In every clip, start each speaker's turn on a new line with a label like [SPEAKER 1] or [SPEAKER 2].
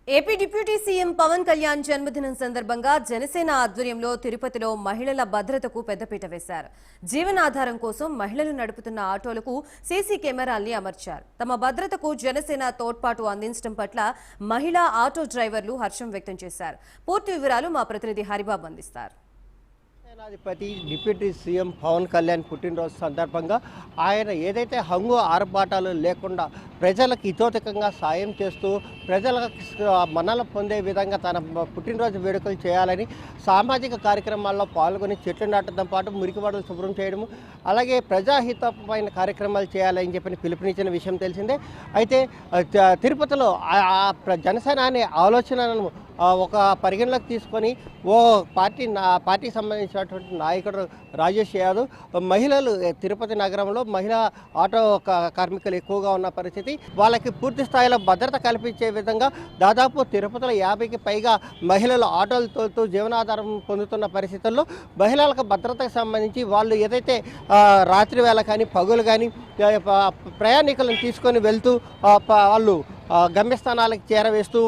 [SPEAKER 1] AP deputy CM Pavan Kalyan జన్మదినం సందర్భంగా జనసేన ఆధ్వర్యంలో తిరుపతిలో మహిళల భద్రతకు పెద్దపీట వేశారు. జీవనాధారం కోసం మహిళలు నడుపుతున్న ఆటోలకు సీసీ కెమెరాల్ని అమర్చారు. తమ భద్రతకు జనసేన తోడ్పాటు అందించడం పట్ల మహిళా ఆటో డ్రైవర్లు హర్షం వ్యక్తం చేశారు. పూర్తి వివరాలు మా ప్రతినిధి హరిబాబు అందిస్తారు.
[SPEAKER 2] సేనాధిపతి డిప్యూటీ సీఎం పవన్ కళ్యాణ్ పుట్టినరోజు సందర్భంగా ఆయన ఏదైతే హంగు ఆర్భాటాలు లేకుండా ప్రజలకు ఇతోధికంగా సాయం చేస్తూ ప్రజలకు మన్నలు పొందే విధంగా తన పుట్టినరోజు వేడుకలు చేయాలని సామాజిక కార్యక్రమాల్లో పాల్గొని చెట్లు నాటడంతో పాటు మురికివాడలు శుభ్రం చేయడము, అలాగే ప్రజాహితమైన కార్యక్రమాలు చేయాలని చెప్పి పిలుపునిచ్చిన విషయం తెలిసిందే. అయితే తిరుపతిలో జనసేన అనే ఆలోచనను ఒక పరిగణలోకి తీసుకొని ఓ పార్టీకి సంబంధించినటువంటి నాయకుడు రాజేష్ యాదవ్ మహిళలు తిరుపతి నగరంలో మహిళా ఆటో కార్మికులు ఎక్కువగా ఉన్న పరిస్థితి, వాళ్ళకి పూర్తి స్థాయిలో భద్రత కల్పించే విధంగా దాదాపు తిరుపతిలో 50కి పైగా మహిళలు ఆటోలు తోలుతూ జీవనాధారం పొందుతున్న పరిస్థితుల్లో మహిళలకు భద్రతకు సంబంధించి వాళ్ళు ఏదైతే రాత్రి వేళ కానీ పగులు కానీ ప్రయాణికులను తీసుకొని వెళ్తూ వాళ్ళు గమ్యస్థానాలకు చేరవేస్తూ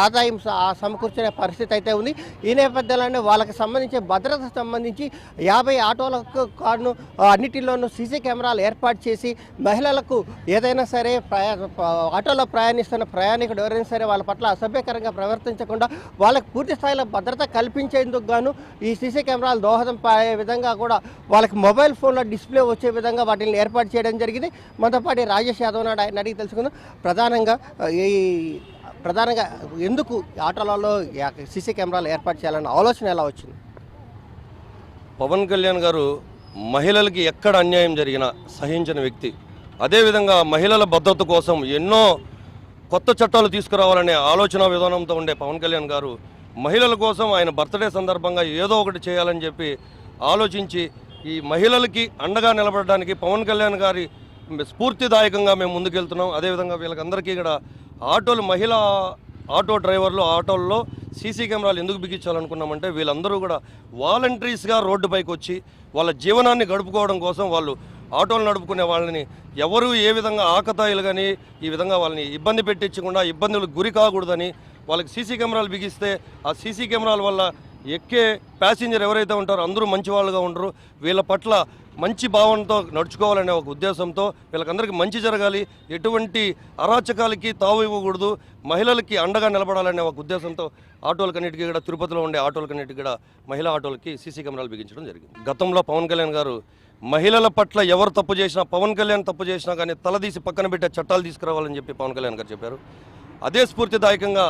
[SPEAKER 2] ఆదాయం సమకూర్చునే పరిస్థితి అయితే ఉంది. ఈ నేపథ్యంలోనే వాళ్ళకి సంబంధించి భద్రతకు సంబంధించి 50 ఆటోలకు కాను అన్నిటిలోనూ సీసీ కెమెరాలు ఏర్పాటు చేసి మహిళలకు ఏదైనా సరే ఆటోలో ప్రయాణిస్తున్న ప్రయాణికుడు ఎవరైనా సరే వాళ్ళ పట్ల అసభ్యకరంగా ప్రవర్తించకుండా వాళ్ళకి పూర్తి స్థాయిలో భద్రత కల్పించేందుకు గాను ఈ సీసీ కెమెరాలు దోహదం పడే విధంగా కూడా వాళ్ళకి మొబైల్ ఫోన్లో డిస్ప్లే వచ్చే విధంగా వాటిని ఏర్పాటు చేయడం జరిగింది. మనతో పాటు రాజేష్ యాదవ్ నాడు ఆయన అడిగి తెలుసుకుందాం. ప్రధానంగా ఎందుకు ఆటోలలో సీసీ కెమెరాలు ఏర్పాటు చేయాలన్న ఆలోచన ఎలా వచ్చింది?
[SPEAKER 3] పవన్ కళ్యాణ్ గారు మహిళలకి ఎక్కడ అన్యాయం జరిగినా సహించిన వ్యక్తి. అదేవిధంగా మహిళల భద్రత కోసం ఎన్నో కొత్త చట్టాలు తీసుకురావాలనే ఆలోచన విధానంతో ఉండే పవన్ కళ్యాణ్ గారు మహిళల కోసం ఆయన బర్త్డే సందర్భంగా ఏదో ఒకటి చేయాలని చెప్పి ఆలోచించి ఈ మహిళలకి అండగా నిలబడడానికి పవన్ కళ్యాణ్ గారి స్ఫూర్తిదాయకంగా మేము ముందుకెళ్తున్నాం. అదేవిధంగా వీళ్ళకందరికీ ఇక్కడ మహిళా ఆటో డ్రైవర్లు ఆటోల్లో సీసీ కెమెరాలు ఎందుకు బిగించాలనుకున్నామంటే వీళ్ళందరూ కూడా వాలంటీర్స్గా రోడ్డుపైకి వచ్చి వాళ్ళ జీవనాన్ని గడుపుకోవడం కోసం వాళ్ళు ఆటోలు నడుపుకునే వాళ్ళని ఎవరు ఏ విధంగా ఆకతాయిలు కానీ ఈ విధంగా వాళ్ళని ఇబ్బంది పెట్టించకుండా ఇబ్బందులకు గురి కాకూడదని వాళ్ళకి సీసీ కెమెరాలు బిగిస్తే ఆ సీసీ కెమెరాల వల్ల ఎక్కే ప్యాసింజర్ ఎవరైతే ఉంటారో అందరూ మంచి వాళ్ళుగా ఉండరు. వీళ్ళ పట్ల మంచి భావనతో నడుచుకోవాలనే ఒక ఉద్దేశంతో వీళ్ళకందరికీ మంచి జరగాలి, ఎటువంటి అరాచకాలకి తావు ఇవ్వకూడదు, మహిళలకి అండగా నిలబడాలనే ఒక ఉద్దేశంతో ఆటోలకన్నిటికీ కూడా తిరుపతిలో ఉండే ఆటోలకన్నిటికీ కూడా మహిళా ఆటోలకి సీసీ కెమెరాలు బిగించడం జరిగింది. గతంలో పవన్ కళ్యాణ్ గారు మహిళల పట్ల ఎవరు తప్పు చేసినా పవన్ కళ్యాణ్ తప్పు చేసినా కానీ తలదీసి పక్కన పెట్టే చట్టాలు తీసుకురావాలని చెప్పి పవన్ కళ్యాణ్ గారు చెప్పారు. అదే స్ఫూర్తిదాయకంగా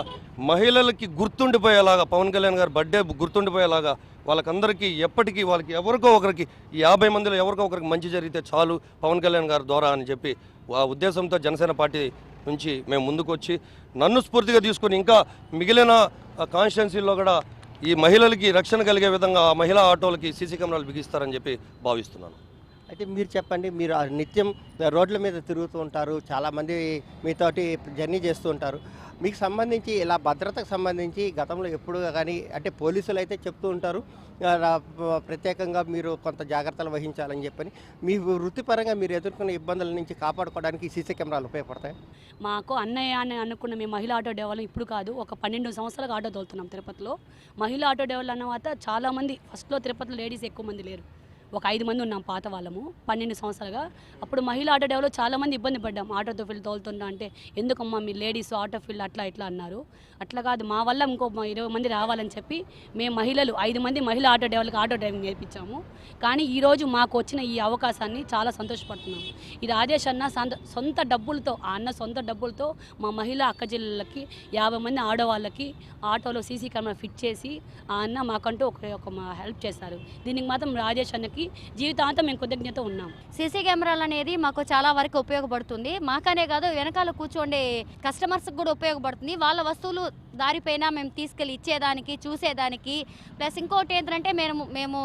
[SPEAKER 3] మహిళలకి గుర్తుండిపోయేలాగా పవన్ కళ్యాణ్ గారు బర్త్డే గుర్తుండిపోయేలాగా వాళ్ళకందరికీ ఎప్పటికీ వాళ్ళకి ఎవరికో ఒకరికి 50 మందిలో ఎవరికో ఒకరికి మంచి జరిగితే చాలు పవన్ కళ్యాణ్ గారి ద్వారా అని చెప్పి ఆ ఉద్దేశంతో జనసేన పార్టీ నుంచి మేము ముందుకు వచ్చి నన్ను స్ఫూర్తిగా తీసుకొని ఇంకా మిగిలిన కాన్స్టిట్యున్సీల్లో కూడా ఈ మహిళలకి రక్షణ కలిగే విధంగా ఆ మహిళా ఆటోలకి సీసీ కెమెరాలు బిగిస్తారని చెప్పి భావిస్తున్నాను.
[SPEAKER 2] అయితే మీరు చెప్పండి, మీరు నిత్యం రోడ్ల మీద తిరుగుతూ ఉంటారు, చాలామంది మీతోటి జర్నీ చేస్తూ ఉంటారు. మీకు సంబంధించి ఇలా భద్రతకు సంబంధించి గతంలో ఎప్పుడు కానీ అంటే పోలీసులు అయితే చెప్తూ ఉంటారు ప్రత్యేకంగా మీరు కొంత జాగ్రత్తలు వహించాలని చెప్పని, మీ వృత్తిపరంగా మీరు ఎదుర్కొన్న ఇబ్బందుల నుంచి కాపాడుకోవడానికి సీసీ కెమెరాలు ఉపయోగపడతాయి?
[SPEAKER 4] మాకు అన్నయ్య అని అనుకున్న మేము మహిళా ఆటో డ్రైవర్లు ఇప్పుడు కాదు, ఒక 12 సంవత్సరాలుగా ఆటో తోలుతున్నాం తిరుపతిలో. మహిళా ఆటో డ్రైవర్లు అన్న తర్వాత చాలామంది ఫస్ట్లో తిరుపతిలో లేడీస్ ఎక్కువ మంది లేరు, ఒక 5 మంది ఉన్నాం పాత వాళ్ళము 12 సంవత్సరాలుగా. అప్పుడు మహిళా ఆటో డ్రైవర్లో చాలామంది ఇబ్బంది పడ్డాం, ఆటోతో ఫీల్డ్ తోలుతుంటా అంటే ఎందుకమ్మా మీ లేడీస్ ఆటో ఫీల్డ్ అట్లా ఇట్లా అన్నారు. అట్లా కాదు, మా వల్ల ఇంకో 20 మంది రావాలని చెప్పి మేము మహిళలు 5 మంది మహిళా ఆటో డ్రైవర్లకు ఆటో డ్రైవింగ్ నేర్పించాము. కానీ ఈరోజు మాకు వచ్చిన ఈ అవకాశాన్ని చాలా సంతోషపడుతున్నాము. ఈ రాజేష్ అన్న సొంత డబ్బులతో సొంత డబ్బులతో మా మహిళా అక్క జిల్లలకి 50 మంది ఆడవాళ్ళకి ఆటోలో సీసీ కెమెరా ఫిట్ చేసి ఆ అన్న మాకంటూ ఒక హెల్ప్ చేశారు. దీనికి మాత్రం రాజేష్ అన్నకి జీవితాంతం మేము కృతజ్ఞత ఉన్నాం.
[SPEAKER 5] సీసీ కెమెరాలు అనేది మాకు చాలా వరకు ఉపయోగపడుతుంది. మాకనే కాదు, వెనకాల కూర్చోండే కస్టమర్స్కి కూడా ఉపయోగపడుతుంది. వాళ్ళ వస్తువులు దారిపైన మేము తీసుకెళ్ళి ఇచ్చేదానికి చూసేదానికి. ప్లస్ ఇంకోటి ఏంటంటే మేము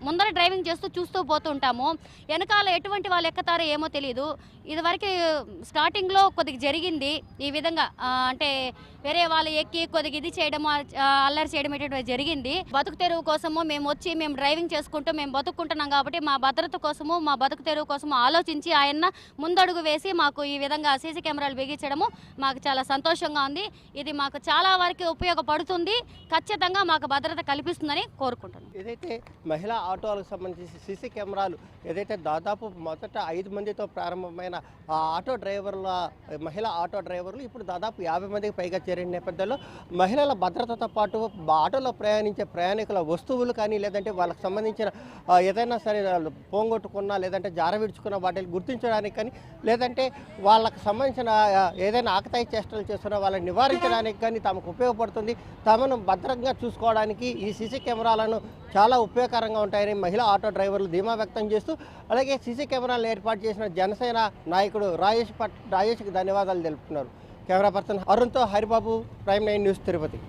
[SPEAKER 5] ముందర డ్రైవింగ్ చేస్తూ చూస్తూ పోతుంటాము, వెనకాల ఎటువంటి వాళ్ళు ఎక్కుతారో ఏమో తెలియదు. ఇదివరకు స్టార్టింగ్లో కొద్దిగా జరిగింది ఈ విధంగా, అంటే వేరే వాళ్ళు ఎక్కి కొద్దిగా ఇది చేయడం అల్లరి చేయడం ఇటువంటి జరిగింది. బతుకు తెరువు కోసము మేము డ్రైవింగ్ చేసుకుంటూ మేము బతుక్కుంటున్నాం కాబట్టి మా భద్రత కోసము మా బతుకు తెరువు కోసము ఆలోచించి ఆయన ముందడుగు వేసి మాకు ఈ విధంగా సీసీ కెమెరాలు బిగించడము మాకు చాలా సంతోషంగా ఉంది. ఇది మాకు చాలా వరకు ఉపయోగపడుతుంది. ఖచ్చితంగా మాకు భద్రత కల్పిస్తుందని కోరుకుంటున్నాం.
[SPEAKER 2] ఏదైతే మహిళా ఆటోలకు సంబంధించి సీసీ కెమెరాలు ఏదైతే దాదాపు మొదట 5 మందితో ప్రారంభమైన ఆ ఆటో డ్రైవర్ల మహిళా ఆటో డ్రైవర్లు ఇప్పుడు దాదాపు 50 మందికి పైగా చేరిన నేపథ్యంలో మహిళల భద్రతతో పాటు ఆటోలో ప్రయాణించే ప్రయాణికుల వస్తువులు కానీ లేదంటే వాళ్ళకి సంబంధించిన ఏదైనా సరే పోంగొట్టుకున్నా లేదంటే జార విడుచుకున్న వాటిని గుర్తించడానికి కానీ లేదంటే వాళ్ళకి సంబంధించిన ఏదైనా ఆకతాయి చేష్టలు చేస్తున్న వాళ్ళని నివారించడానికి కానీ తమకు ఉపయోగపడుతుంది. తమను భద్రంగా చూసుకోవడానికి ఈ సీసీ కెమెరాలను చాలా ఉపయోగకరంగా ఉంటాయని మహిళా ఆటో డ్రైవర్లు ధీమా వ్యక్తం చేస్తూ అలాగే సీసీ కెమెరాలను ఏర్పాటు చేసిన జనసేన నాయకుడు రాజేష్కి ధన్యవాదాలు తెలుపుతున్నారు. కెమెరా పర్సన్ అరుణ్తో హరిబాబు, ప్రైమ్ 9 న్యూస్, తిరుపతి.